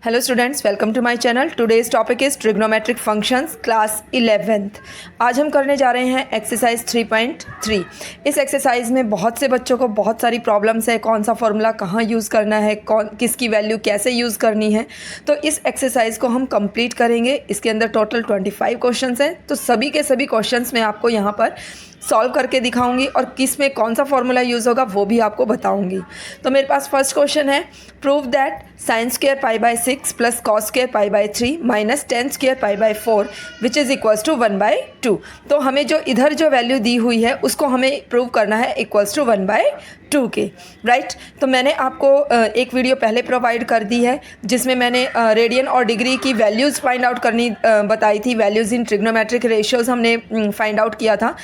Hello students, welcome to my channel. Today's topic is trigonometric functions, class 11th। आज हम करने जा रहे हैं एक्सरसाइज 3.3। इस एक्सरसाइज में बहुत से बच्चों को बहुत सारी प्रॉब्लम्स है, कौन सा फॉर्मूला कहाँ यूज़ करना है, किसकी वैल्यू कैसे यूज़ करनी है। तो इस एक्सरसाइज को हम कंप्लीट करेंगे। इसके अंदर टोटल 25 क्वेश्चंस हैं, तो सभी के सभी क्वेश्चंस मैं आपको यहाँ पर सॉल्व करके दिखाऊंगी और किस में कौन सा फॉर्मूला यूज़ होगा वो भी आपको बताऊंगी। तो मेरे पास फर्स्ट क्वेश्चन है, prove that sine square pi by 6 plus cos square pi by 3 minus tan square pi by 4 which is equals to 1/2। तो हमें जो इधर जो वैल्यू दी हुई है उसको हमें प्रूव करना है इक्वल्स टू 1/2 के, राइट। तो मैंने आपको एक वीडियो पहले प्रोवाइड कर दी है जिसमें मैंने रेडियन और डिग्री की वैल्यूज़ फाइंड आउट करनी बताई थी। वैल्यूज़ इन ट्रिग्नोमेट्रिक रेशियोज़ हमने फाइंड आउट किया था।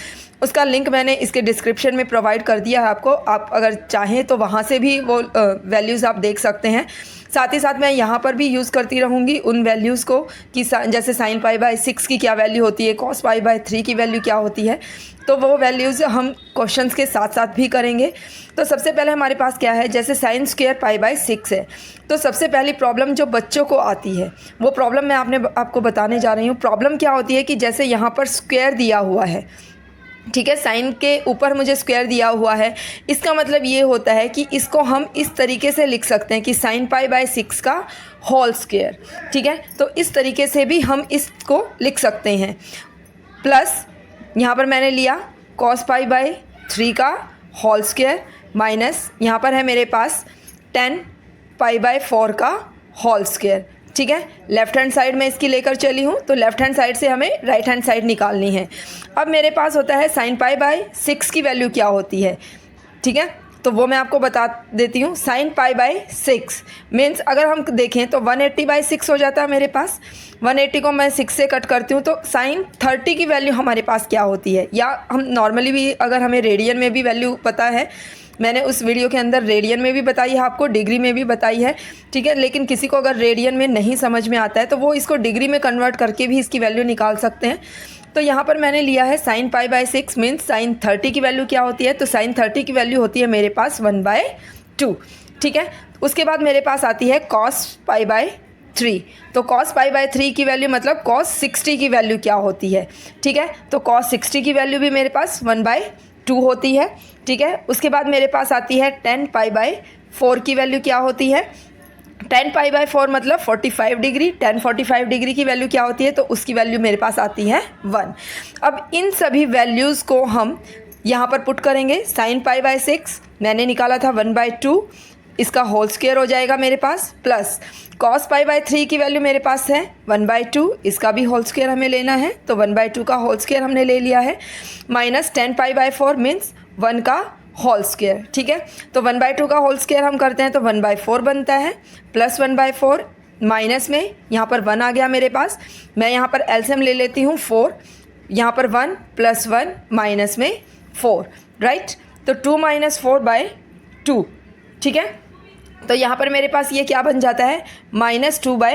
उसका लिंक मैंने इसके डिस्क्रिप्शन में प्रोवाइड कर दिया है आपको। आप अगर चाहें तो वहाँ से भी वो वैल्यूज़ आप देख सकते हैं। साथ ही साथ मैं यहाँ पर भी यूज़ करती रहूँगी उन वैल्यूज़ को कि जैसे साइन पाई बाय 6 की क्या वैल्यू होती है, कॉस पाई बाय 3 की वैल्यू क्या होती है। तो वो वैल्यूज़ हम क्वेश्चंस के साथ साथ भी करेंगे। तो सबसे पहले हमारे पास क्या है, जैसे साइन स्क्वायर पाई बाय 6 है, तो सबसे पहली प्रॉब्लम जो बच्चों को आती है वो प्रॉब्लम मैं आपको बताने जा रही हूँ। प्रॉब्लम क्या होती है कि जैसे यहाँ पर स्क्वायर दिया हुआ है, ठीक है, साइन के ऊपर मुझे स्क्वायर दिया हुआ है। इसका मतलब ये होता है कि इसको हम इस तरीके से लिख सकते हैं कि साइन पाई बाय 6 का होल स्क्वायर, ठीक है। तो इस तरीके से भी हम इसको लिख सकते हैं। प्लस यहाँ पर मैंने लिया कॉस पाई बाय 3 का होल स्क्वायर माइनस यहाँ पर है मेरे पास 10 पाई बाय 4 का होल स्क्वायर, ठीक है। लेफ़्ट हैंड साइड में इसकी लेकर चली हूँ, तो लेफ़्ट हैंड साइड से हमें राइट हैंड साइड निकालनी है। अब मेरे पास होता है साइन पाई बाय 6 की वैल्यू क्या होती है, ठीक है। तो वो मैं आपको बता देती हूँ। साइन पाई बाय 6 मीन्स अगर हम देखें तो 180/6 हो जाता है मेरे पास। 180 को मैं 6 से कट करती हूँ तो साइन 30 की वैल्यू हमारे पास क्या होती है, या हम नॉर्मली भी अगर हमें रेडियन में भी वैल्यू पता है, मैंने उस वीडियो के अंदर रेडियन में भी बताई है आपको, डिग्री में भी बताई है, ठीक है। लेकिन किसी को अगर रेडियन में नहीं समझ में आता है तो वो इसको डिग्री में कन्वर्ट करके भी इसकी वैल्यू निकाल सकते हैं। तो यहाँ पर मैंने लिया है sine pi by 6 means sign 30 की वैल्यू क्या होती है, तो साइन 30 की वैल्यू होती है मेरे पास 1/2, ठीक है। उसके बाद मेरे पास आती है कॉस पाई बाय 3। तो कॉस पाई बाय 3 की वैल्यू मतलब कॉस 60 की वैल्यू क्या होती है, ठीक है। तो कॉस 60 की वैल्यू भी मेरे पास 1/2 होती है, ठीक है। उसके बाद मेरे पास आती है 10 पाई बाय 4 की वैल्यू क्या होती है। 10 पाई बाय 4 मतलब 45 डिग्री। 10 45 डिग्री की वैल्यू क्या होती है, तो उसकी वैल्यू मेरे पास आती है 1। अब इन सभी वैल्यूज़ को हम यहाँ पर पुट करेंगे। साइन पाई बाय 6 मैंने निकाला था 1/2, इसका होल स्क्वायर हो जाएगा मेरे पास, प्लस कॉस पाई बाय 3 की वैल्यू मेरे पास है 1/2, इसका भी होल स्क्वायर हमें लेना है, तो 1/2 का होल स्क्वायर हमने ले लिया है, माइनस 10 पाई बाय 4 मीन्स 1 का होल स्क्वायर, ठीक है। तो 1/2 का होल स्क्वायर हम करते हैं तो 1/4 बनता है, प्लस 1/4 माइनस में यहाँ पर 1 आ गया मेरे पास। मैं यहाँ पर एलसीएम ले लेती हूँ 4, यहाँ पर 1 + 1 माइनस में 4, राइट। तो 2 - 4/2, ठीक है। तो यहाँ पर मेरे पास ये क्या बन जाता है, ये 4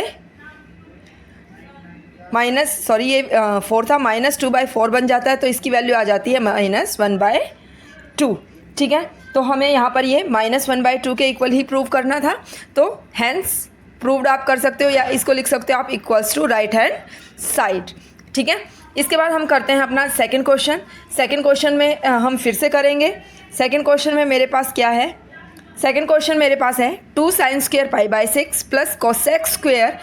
था, -2/4 बन जाता है। तो इसकी वैल्यू आ जाती है -1/2, ठीक है। तो हमें यहाँ पर ये -1/2 के इक्वल ही प्रूव करना था, तो हैंस प्रूव्ड आप कर सकते हो, या इसको लिख सकते हो आप equals to right hand side, ठीक है। इसके बाद हम करते हैं अपना सेकंड क्वेश्चन। सेकंड क्वेश्चन में हम फिर से करेंगे। सेकंड क्वेश्चन में मेरे पास क्या है, सेकंड क्वेश्चन मेरे पास है 2 sign square pi by 6 plus cosec square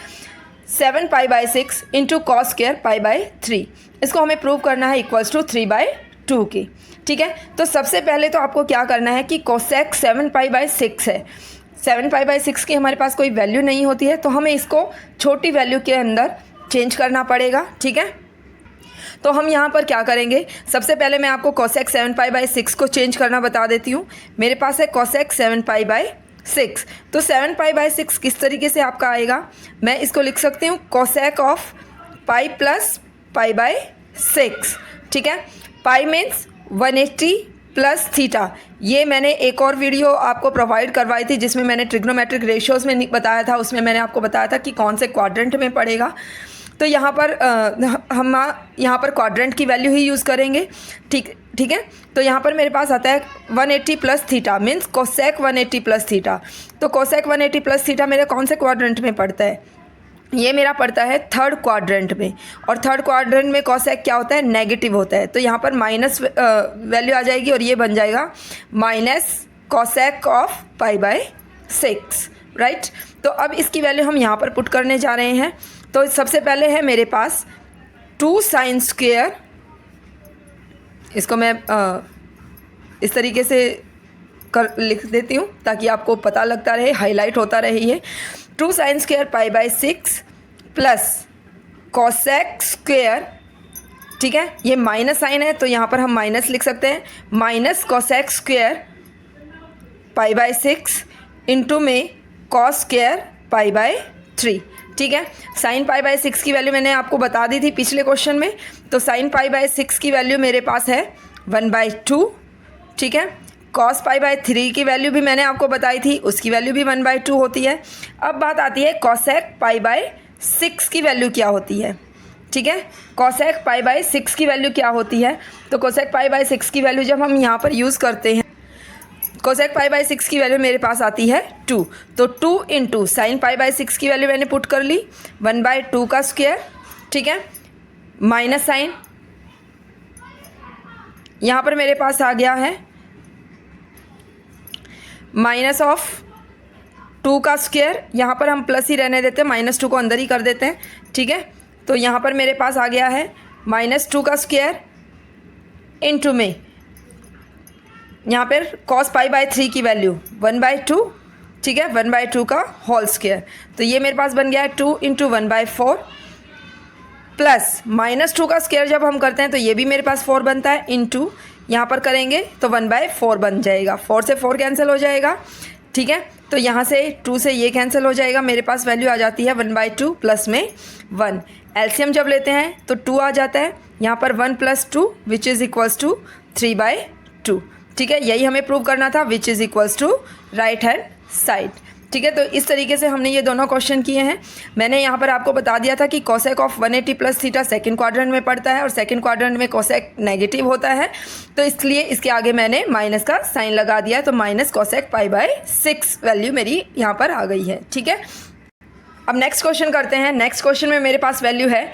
7 pi by 6 into cos square pi by 3। इसको हमें प्रूव करना है इक्वल्स टू 3/2 की, ठीक है। तो सबसे पहले तो आपको क्या करना है कि कोसेक 7 पाई बाय 6 है, 7 पाई बाय 6 की हमारे पास कोई वैल्यू नहीं होती है, तो हमें इसको छोटी वैल्यू के अंदर चेंज करना पड़ेगा, ठीक है। तो हम यहाँ पर क्या करेंगे, सबसे पहले मैं आपको कोसेक 7 पाई बाय 6 को चेंज करना बता देती हूँ। मेरे पास है कोसेक 7 पाई बाय 6, तो 7 पाई बाय 6 किस तरीके से आपका आएगा, मैं इसको लिख सकती हूँ cosec of pi plus pi by 6, ठीक है। पाई मीन्स 180 प्लस थीटा। ये मैंने एक और वीडियो आपको प्रोवाइड करवाई थी जिसमें मैंने ट्रिग्नोमेट्रिक रेशियोज़ में बताया था, उसमें मैंने आपको बताया था कि कौन से क्वाड्रेंट में पड़ेगा। तो यहाँ पर हम यहाँ पर क्वाड्रेंट की वैल्यू ही यूज़ करेंगे, ठीक ठीक है। तो यहाँ पर मेरे पास आता है 180 plus theta, means cosec 180 plus theta. तो कोसेक 180 प्लस थीटा मेरे कौन से क्वाड्रेंट में पड़ता है? ये मेरा पड़ता है थर्ड क्वाड्रेंट में, और थर्ड क्वाड्रेंट में कोसेक क्या होता है? नेगेटिव होता है। तो यहाँ पर माइनस वैल्यू आ जाएगी और ये बन जाएगा माइनस कोसेक ऑफ π/6, राइट। तो अब इसकी वैल्यू हम यहाँ पर पुट करने जा रहे हैं। तो सबसे पहले है मेरे पास 2 साइन स्क्वेयर, इसको मैं इस तरीके से लिख देती हूँ ताकि आपको पता लगता रहे, हाईलाइट होता रहे ये। 2 sine square π/6 plus cosec square, ठीक है, ये माइनस साइन है तो यहाँ पर हम माइनस लिख सकते हैं, माइनस कोसेक स्क्वेयर π/6 इंटू में कॉस स्क्वेयर π/3, ठीक है। साइन π/6 की वैल्यू मैंने आपको बता दी थी पिछले क्वेश्चन में। तो साइन π/6 की वैल्यू मेरे पास है 1/2, ठीक है। कॉस π/3 की वैल्यू भी मैंने आपको बताई थी, उसकी वैल्यू भी 1/2 होती है। अब बात आती है कोसेक π/6 की वैल्यू क्या होती है, ठीक है। कोसेक π/6 की वैल्यू क्या होती है? तो कोसेक π/6 की वैल्यू जब हम यहाँ पर यूज़ करते हैं, कोसेक π/6 की वैल्यू मेरे पास आती है 2। तो 2 इंटू साइन π/6 की वैल्यू मैंने पुट कर ली 1/2 का स्क्वायर, ठीक है, माइनस साइन यहाँ पर मेरे पास आ गया है माइनस ऑफ 2 का स्क्वायर, यहाँ पर हम प्लस ही रहने देते हैं, -2 को अंदर ही कर देते हैं, ठीक है। तो यहाँ पर मेरे पास आ गया है -2 का स्क्वायर इंटू में यहाँ पर कॉस π/3 की वैल्यू 1/2, ठीक है, 1/2 का होल स्क्वायर। तो ये मेरे पास बन गया है 2 इंटू 1/4 प्लस -2 का स्क्वायर जब हम करते हैं तो ये भी मेरे पास 4 बनता है, इंटू यहाँ पर करेंगे तो 1/4 बन जाएगा, 4 से 4 कैंसिल हो जाएगा, ठीक है। तो यहाँ से 2 से ये कैंसिल हो जाएगा, मेरे पास वैल्यू आ जाती है 1/2 प्लस में 1। एलसीएम जब लेते हैं तो 2 आ जाता है, यहाँ पर 1 + 2 विच इज़ इक्वल्स टू 3/2, ठीक है। यही हमें प्रूव करना था, which is equals to right hand side, ठीक है। तो इस तरीके से हमने ये दोनों क्वेश्चन किए हैं। मैंने यहाँ पर आपको बता दिया था कि cosec of 180 plus theta second quadrant में पड़ता है और सेकंड क्वाड्रेंट में कोसेक नेगेटिव होता है, तो इसलिए इसके आगे मैंने माइनस का साइन लगा दिया है। तो माइनस कोसेक π/6 वैल्यू मेरी यहाँ पर आ गई है, ठीक है। अब नेक्स्ट क्वेश्चन करते हैं। नेक्स्ट क्वेश्चन में मेरे पास वैल्यू है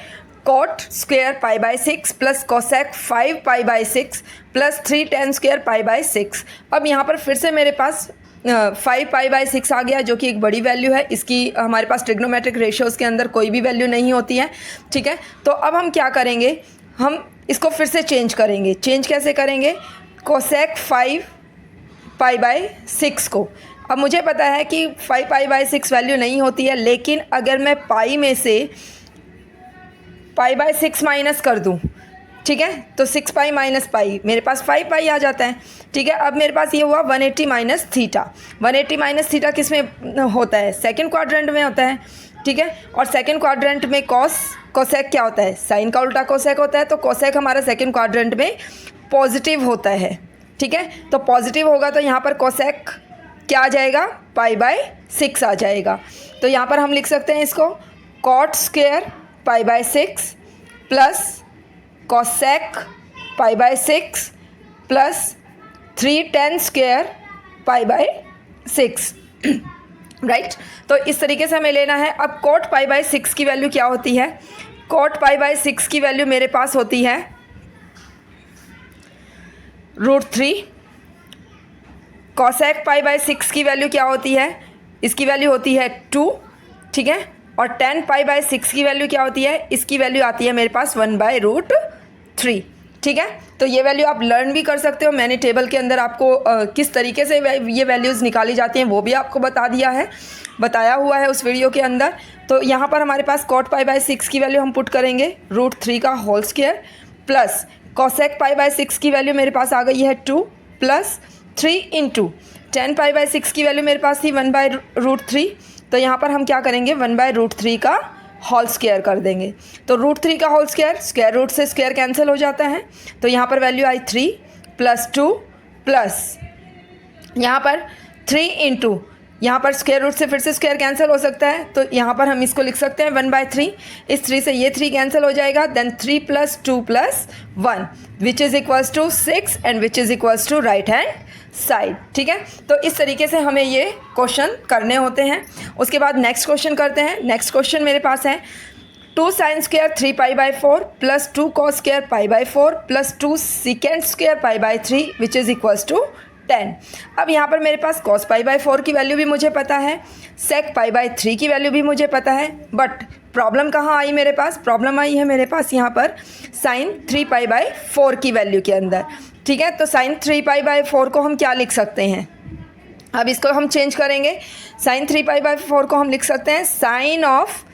cot square π/6 plus cosec 5 π/6 plus 3 tan square π/6। अब यहाँ पर फिर से मेरे पास 5 π/6 आ गया, जो कि एक बड़ी वैल्यू है। इसकी हमारे पास ट्रिग्नोमेट्रिक रेशियोज़ के अंदर कोई भी वैल्यू नहीं होती है, ठीक है। तो अब हम क्या करेंगे, हम इसको फिर से चेंज करेंगे। चेंज कैसे करेंगे? कोसेक 5 π/6 को, अब मुझे पता है कि 5 π/6 वैल्यू नहीं होती है, लेकिन अगर मैं पाई में से π/6 माइनस कर दूं, ठीक है, तो 6π माइनस पाई मेरे पास 5π आ जाता है, ठीक है। अब मेरे पास ये हुआ 180 माइनस थीटा। 180 माइनस थीटा किस में होता है? सेकंड क्वाड्रेंट में होता है, ठीक है। और सेकंड क्वाड्रेंट में कोसेक क्या होता है? साइन का उल्टा कोसेक होता है। तो कोसेक हमारा सेकंड क्वाड्रेंट में पॉजिटिव होता है, ठीक है। तो पॉजिटिव होगा तो यहाँ पर कोसेक क्या आ जाएगा? π/6 आ जाएगा। तो यहाँ पर हम लिख सकते हैं इसको cot square π/6 plus cosec π/6 plus 3 tan square π/6, right. तो इस तरीके से हमें लेना है। अब कॉट π/6 की वैल्यू क्या होती है? कॉट π/6 की वैल्यू मेरे पास होती है √3। कोसेक π/6 की वैल्यू क्या होती है? इसकी वैल्यू होती है 2, ठीक है। और tan π/6 की वैल्यू क्या होती है? इसकी वैल्यू आती है मेरे पास 1/√3, ठीक है। तो ये वैल्यू आप लर्न भी कर सकते हो। मैंने टेबल के अंदर आपको किस तरीके से ये वैल्यूज़ निकाली जाती हैं वो भी आपको बताया हुआ है उस वीडियो के अंदर। तो यहाँ पर हमारे पास कॉट π/6 की वैल्यू हम पुट करेंगे √3 का होल स्क्वायर प्लस कोसेक π/6 की वैल्यू मेरे पास आ गई है 2 प्लस 3 इंटू tan π/6 की वैल्यू मेरे पास थी 1/√3। तो यहाँ पर हम क्या करेंगे? 1/√3 का होल स्क्वायर कर देंगे। तो √3 का होल स्क्वायर, स्क्वायर रूट से स्क्वायर कैंसिल हो जाता है। तो यहाँ पर वैल्यू आई 3 प्लस 2 प्लस यहाँ पर 3 इंटू यहाँ पर स्क्वायर रूट से फिर से स्क्वायर कैंसिल हो सकता है, तो यहाँ पर हम इसको लिख सकते हैं 1/3। इस 3 से ये 3 कैंसिल हो जाएगा, then 3 + 2 + 1 which is equals to 6 and which is equals to right hand side. ठीक है, तो इस तरीके से हमें ये क्वेश्चन करने होते हैं। उसके बाद नेक्स्ट क्वेश्चन करते हैं। नेक्स्ट क्वेश्चन मेरे पास है 2 sin² 3π/4 + 2 cos² π/4 + 2 sec² π/3 which is equals to 10। अब यहाँ पर मेरे पास cos π/4 की वैल्यू भी मुझे पता है, sec π/3 की वैल्यू भी मुझे पता है, बट प्रॉब्लम कहाँ आई मेरे पास? प्रॉब्लम आई है मेरे पास यहाँ पर sin 3π/4 की वैल्यू के अंदर। ठीक है, तो sin 3π/4 को हम क्या लिख सकते हैं? अब इसको हम चेंज करेंगे। sin 3π/4 को हम लिख सकते हैं sin ऑफ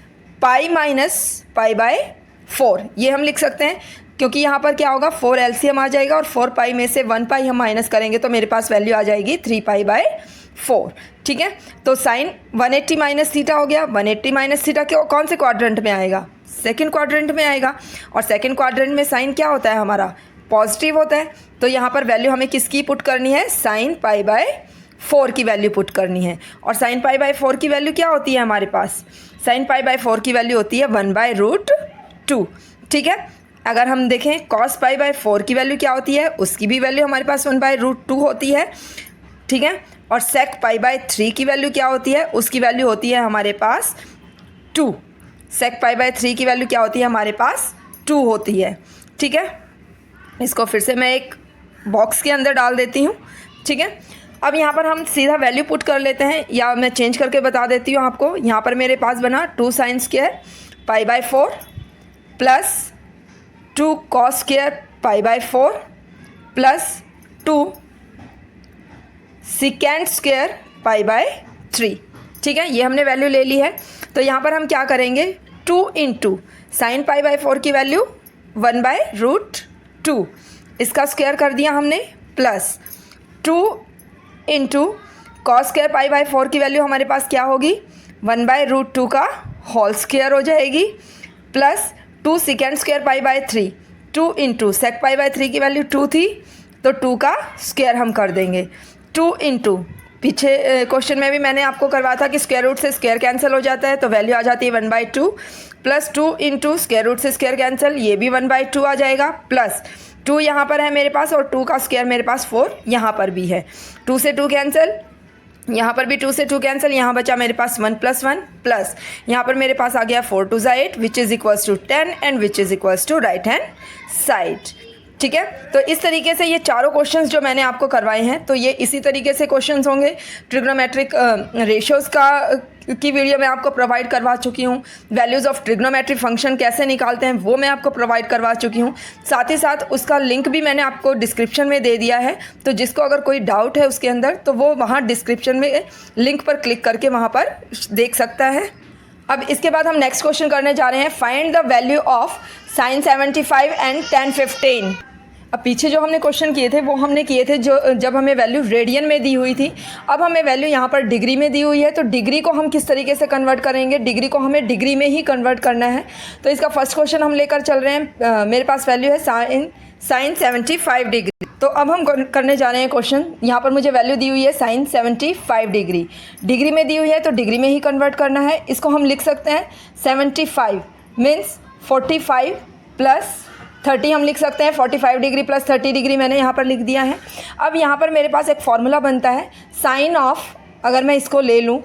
पाई माइनस π/4, ये हम लिख सकते हैं, क्योंकि यहाँ पर क्या होगा 4 LCM आ जाएगा और 4 पाई में से 1 पाई हम माइनस करेंगे तो मेरे पास वैल्यू आ जाएगी 3π/4। ठीक है, तो साइन 180 माइनस थीटा हो गया। 180 माइनस थीटा कौन से क्वाड्रेंट में आएगा? सेकंड क्वाड्रेंट में आएगा, और सेकंड क्वाड्रेंट में साइन क्या होता है हमारा? पॉजिटिव होता है। तो यहाँ पर वैल्यू हमें किसकी पुट करनी है? साइन π/4 की वैल्यू पुट करनी है। और साइन π/4 की वैल्यू क्या होती है हमारे पास? साइन π/4 की वैल्यू होती है 1/√2। ठीक है, अगर हम देखें cos π/4 की वैल्यू क्या होती है, उसकी भी वैल्यू हमारे पास 1/√2 होती है। ठीक है, और sec π/3 की वैल्यू क्या होती है? उसकी वैल्यू होती है हमारे पास 2। sec π/3 की वैल्यू क्या होती है हमारे पास? 2 होती है। ठीक है, इसको फिर से मैं एक बॉक्स के अंदर डाल देती हूँ। ठीक है, अब यहाँ पर हम सीधा वैल्यू पुट कर लेते हैं, या मैं चेंज करके बता देती हूँ आपको। यहाँ पर मेरे पास बना 2 sin² π/4 + 2 cos² π/4 + 2 sec² π/3। ठीक है, ये हमने वैल्यू ले ली है। तो यहाँ पर हम क्या करेंगे? 2 × sin π/4 की वैल्यू 1/√2, इसका स्क्वायर कर दिया हमने, प्लस 2 × cos² π/4 की वैल्यू हमारे पास क्या होगी? 1/√2 का होल स्क्वायर हो जाएगी, प्लस 2 sec² π/3। 2 × sec π/3 की वैल्यू 2 थी, तो 2 का स्क्वायर हम कर देंगे। 2 × पीछे क्वेश्चन में भी मैंने आपको करवाया था कि स्क्वायर रूट से स्क्वायर कैंसिल हो जाता है, तो वैल्यू आ जाती है 1/2, प्लस 2 × स्क्वायर रूट से स्क्वायर कैंसिल, ये भी 1/2 आ जाएगा, प्लस 2 यहाँ पर है मेरे पास, और 2 का स्क्वायर मेरे पास 4 यहाँ पर भी है। 2 से 2 कैंसिल, यहाँ पर भी 2 से 2 कैंसिल, यहाँ बचा मेरे पास 1 + 1, प्लस यहाँ पर मेरे पास आ गया 4 × 2 = 8 which is equals to 10 and which is equals to right hand side. ठीक है, तो इस तरीके से ये चारों क्वेश्चंस जो मैंने आपको करवाए हैं, तो ये इसी तरीके से क्वेश्चंस होंगे। ट्रिग्नोमेट्रिक रेशियोज़ की वीडियो मैं आपको प्रोवाइड करवा चुकी हूँ। वैल्यूज़ ऑफ ट्रिग्नोमेट्रिक फंक्शन कैसे निकालते हैं वो मैं आपको प्रोवाइड करवा चुकी हूँ। साथ ही साथ उसका लिंक भी मैंने आपको डिस्क्रिप्शन में दे दिया है, तो जिसको अगर कोई डाउट है उसके अंदर, तो वो वहाँ डिस्क्रिप्शन में लिंक पर क्लिक करके वहाँ पर देख सकता है। अब इसके बाद हम नेक्स्ट क्वेश्चन करने जा रहे हैं, find the value of sin 75 and tan 15। अब पीछे जो हमने क्वेश्चन किए थे वो हमने किए थे जब हमें वैल्यू रेडियन में दी हुई थी। अब हमें वैल्यू यहाँ पर डिग्री में दी हुई है, तो डिग्री को हम किस तरीके से कन्वर्ट करेंगे? डिग्री को हमें डिग्री में ही कन्वर्ट करना है। तो इसका फर्स्ट क्वेश्चन हम लेकर चल रहे हैं। मेरे पास वैल्यू है sin 75 डिग्री। तो अब हम करने जा रहे हैं क्वेश्चन। यहाँ पर मुझे वैल्यू दी हुई है sin 75 डिग्री, डिग्री में दी हुई है तो डिग्री में ही कन्वर्ट करना है। इसको हम लिख सकते हैं 75 मीन्स 45 + 30 हम लिख सकते हैं। 45 डिग्री + 30 डिग्री मैंने यहाँ पर लिख दिया है। अब यहाँ पर मेरे पास एक फॉर्मूला बनता है साइन ऑफ, अगर मैं इसको ले लूँ,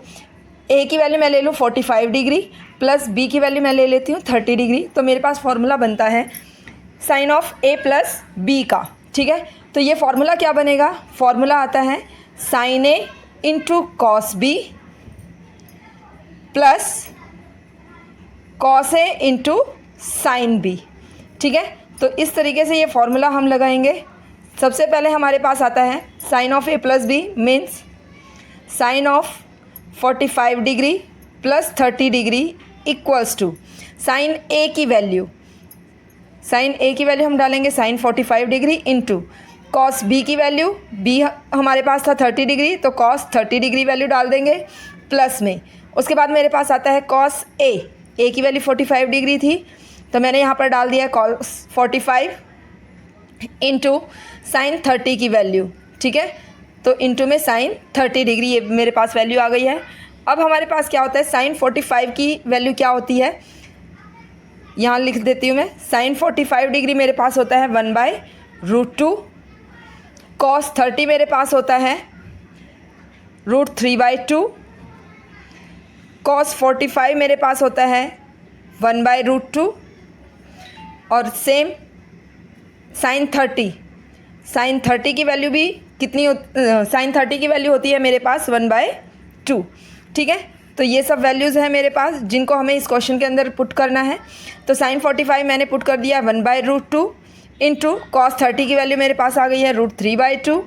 ए की वैल्यू मैं ले लूँ 45 डिग्री प्लस बी की वैल्यू मैं ले लेती हूँ 30 डिग्री, तो मेरे पास फॉर्मूला बनता है sine of A plus B का। ठीक है, तो ये फार्मूला क्या बनेगा? फार्मूला आता है sine A into cos B plus cos A into sine B. ठीक है, तो इस तरीके से ये फार्मूला हम लगाएंगे। सबसे पहले हमारे पास आता है sine of A plus B means sine of 45 degree plus 30 degree equals to sine A की वैल्यू, साइन ए की वैल्यू हम डालेंगे sine 45 degree into cos B की वैल्यू, बी हमारे पास था 30 डिग्री तो कॉस 30 डिग्री वैल्यू डाल देंगे प्लस में। उसके बाद मेरे पास आता है कॉस ए की वैल्यू 45 डिग्री थी तो मैंने यहाँ पर डाल दिया कॉस 45 इंटू साइन 30 की वैल्यू। ठीक है, तो इंटू में साइन 30 डिग्री, ये मेरे पास वैल्यू आ गई है। अब हमारे पास क्या होता है, साइन 45 की वैल्यू क्या होती है, यहाँ लिख देती हूँ मैं। साइन 45 डिग्री मेरे पास होता है 1/√2। कॉस 30 मेरे पास होता है √3/2। कॉस 45 मेरे पास होता है 1/√2। और सेम साइन 30 की वैल्यू भी कितनी साइन 30 की वैल्यू होती है मेरे पास 1/2। ठीक है, तो ये सब वैल्यूज़ हैं मेरे पास जिनको हमें इस क्वेश्चन के अंदर पुट करना है। तो साइन 45 मैंने पुट कर दिया 1/√2 इंटू कॉस 30 की वैल्यू मेरे पास आ गई है √3/2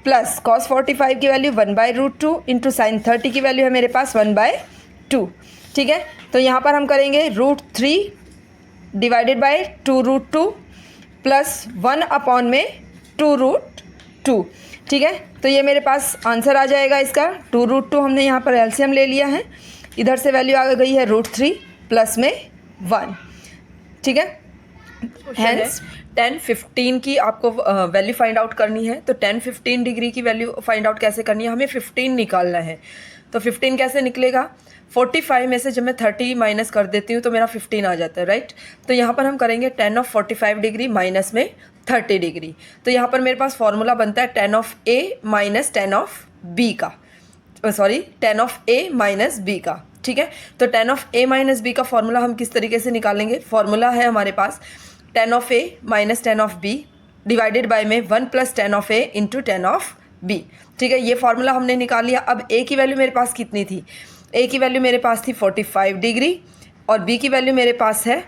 प्लस कॉस 45 की वैल्यू 1/√2 इंटू साइन 30 की वैल्यू है मेरे पास 1/2। ठीक है, तो यहाँ पर हम करेंगे √3 डिवाइडेड बाई 2√2 प्लस 1/2। ठीक है, तो ये मेरे पास आंसर आ जाएगा इसका। 2√2 हमने यहाँ पर एलसीएम ले लिया है, इधर से वैल्यू आ गई है √3 प्लस में 1। ठीक है, हेंस 10-15 की आपको वैल्यू फाइंड आउट करनी है। तो 10-15 डिग्री की वैल्यू फाइंड आउट कैसे करनी है, हमें 15 निकालना है। तो 15 कैसे निकलेगा, 45 में से जब मैं 30 माइनस कर देती हूँ तो मेरा 15 आ जाता है, राइट। तो यहाँ पर हम करेंगे 10 ऑफ 45 डिग्री माइनस में 30 डिग्री। तो यहाँ पर मेरे पास फॉर्मूला बनता है 10 of A minus 10 of B का, sorry 10 of A minus B का। ठीक है, तो 10 ऑफ A माइनस B का फॉर्मूला हम किस तरीके से निकालेंगे, फॉर्मूला है हमारे पास 10 of A minus 10 of B divided by में 1 plus 10 of A into 10 of B। ठीक है, ये फॉर्मूला हमने निकाल लिया। अब A की वैल्यू मेरे पास कितनी थी, A की वैल्यू मेरे पास थी 45 डिग्री और B की वैल्यू मेरे पास है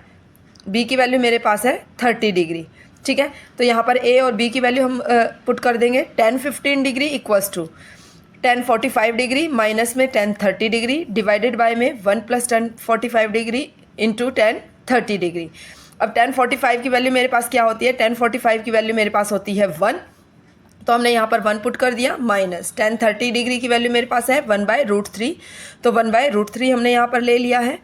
30 डिग्री। ठीक है, तो यहाँ पर A और B की वैल्यू हम पुट कर देंगे। 10-15 degree equals to 10-45 degree minus में 10-30 डिग्री डिवाइडेड बाय में 1 प्लस 10-45 डिग्री इंटू 10-30 डिग्री। अब 10-45 की वैल्यू मेरे पास क्या होती है, 10-45 की वैल्यू मेरे पास होती है 1, तो हमने यहाँ पर 1 पुट कर दिया, माइनस 10-30 डिग्री की वैल्यू मेरे पास है 1/√3। तो 1/√3 हमने यहाँ पर ले लिया है।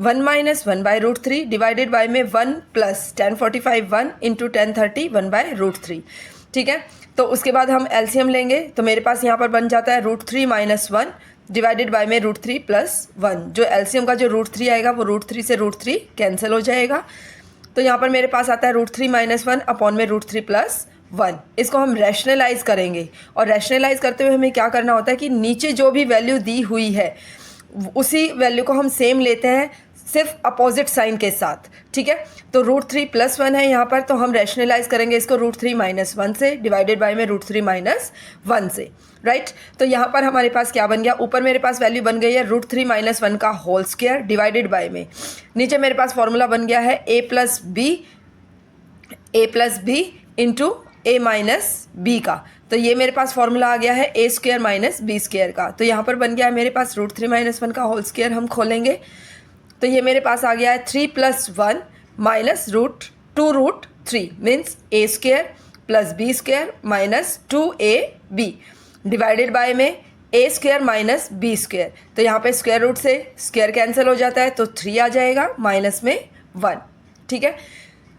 1 माइनस 1/√3 डिवाइडेड बाय में 1 प्लस 10-45 1 इंटू 10-30 1/√3। ठीक है, तो उसके बाद हम एलसीएम लेंगे, तो मेरे पास यहाँ पर बन जाता है √3 माइनस 1 डिवाइडेड बाय में √3 प्लस 1। जो एलसीएम का जो √3 आएगा वो √3 से √3 कैंसिल हो जाएगा। तो यहाँ पर मेरे पास आता है √3 माइनस 1 अपॉन में √3 प्लस 1। इसको हम रैशनलाइज करेंगे और रैशनलाइज करते हुए हमें क्या करना होता है कि नीचे जो भी वैल्यू दी हुई है उसी वैल्यू को हम सेम लेते हैं, सिर्फ अपोजिट साइन के साथ। ठीक है, तो √3 प्लस 1 है यहाँ पर, तो हम रैशनलाइज करेंगे इसको √3 माइनस 1 से डिवाइडेड बाय में √3 माइनस 1 से, राइट। तो यहाँ पर हमारे पास क्या बन गया, वर मेरे पास वैल्यू बन गई है √3 माइनस 1 का होल स्क्वायर डिवाइडेड बाय में नीचे मेरे पास फॉर्मूला बन गया है a plus B into a minus B का। तो ये मेरे पास फॉर्मूला आ गया है a² माइनस b² का। तो यहाँ पर बन गया है मेरे पास √3 माइनस 1 का होल स्क्वायर हम खोलेंगे तो ये मेरे पास आ गया है 3 + 1 minus √2√3 means a² plus b² minus 2ab divided by में a² माइनस b²। तो यहाँ पे स्क्वायर रूट से स्क्वायर कैंसिल हो जाता है तो 3 आ जाएगा माइनस में 1। ठीक है,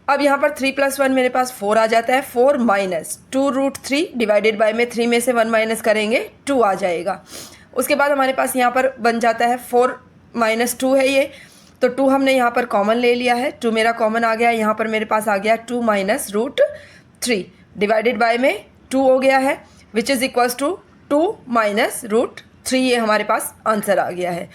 अब यहाँ पर 3 + 1 मेरे पास 4 आ जाता है, 4 माइनस 2√3 डिवाइडेड बाय में 3 में से 1 माइनस करेंगे 2 आ जाएगा। उसके बाद हमारे पास यहाँ पर बन जाता है 4 माइनस 2 है ये, तो 2 हमने यहाँ पर कॉमन ले लिया है, 2 मेरा कॉमन आ गया। यहाँ पर मेरे पास आ गया 2 माइनस √3 डिवाइडेड बाय में 2 हो गया है which is equals to 2 minus √3। ये हमारे पास आंसर आ गया है।